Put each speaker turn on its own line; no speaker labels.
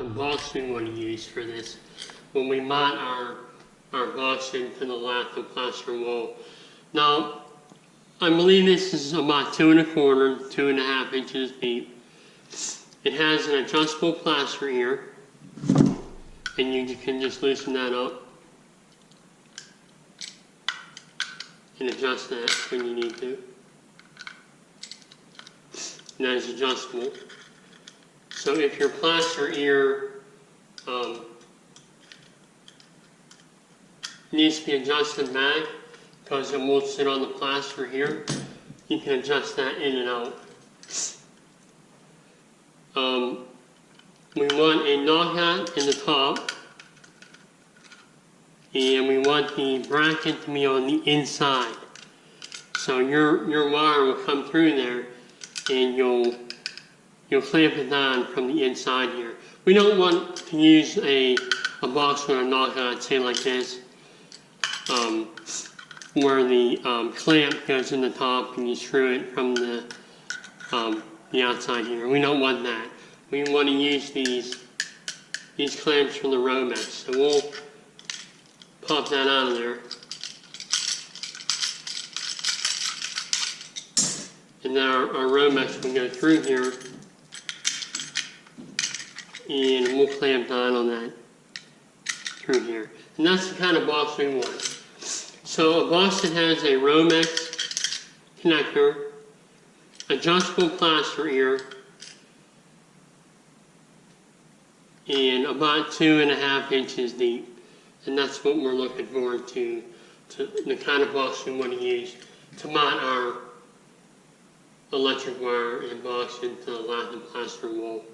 the box we want to use for this when we mount our box into the lath and plaster wall. Now, I believe this is about 2 1/4, 2.5 inches deep. It has an adjustable plaster here, and you can just loosen that up and adjust that when you need to. And that is adjustable. So if your plaster ear needs to be adjusted back because it won't sit on the plaster here, you can adjust that in and out. We want a knockout in the top, and we want the bracket to be on the inside. So your wire will come through there, and you'll clamp it down from the inside here. We don't want to use a box with a knockout, say like this, where the clamp goes in the top and you screw it from the outside here. We don't want that. We want to use these clamps from the Romex. So we'll pop that out of there. And then our Romex will go through here, and we'll clamp down on that through here. And that's the kind of box we want. So a box that has a Romex connector, adjustable plaster ear, and about 2.5 inches deep. And that's what we're looking for to the kind of box we want to use to mount our electric wire and box into the lath and plaster wall.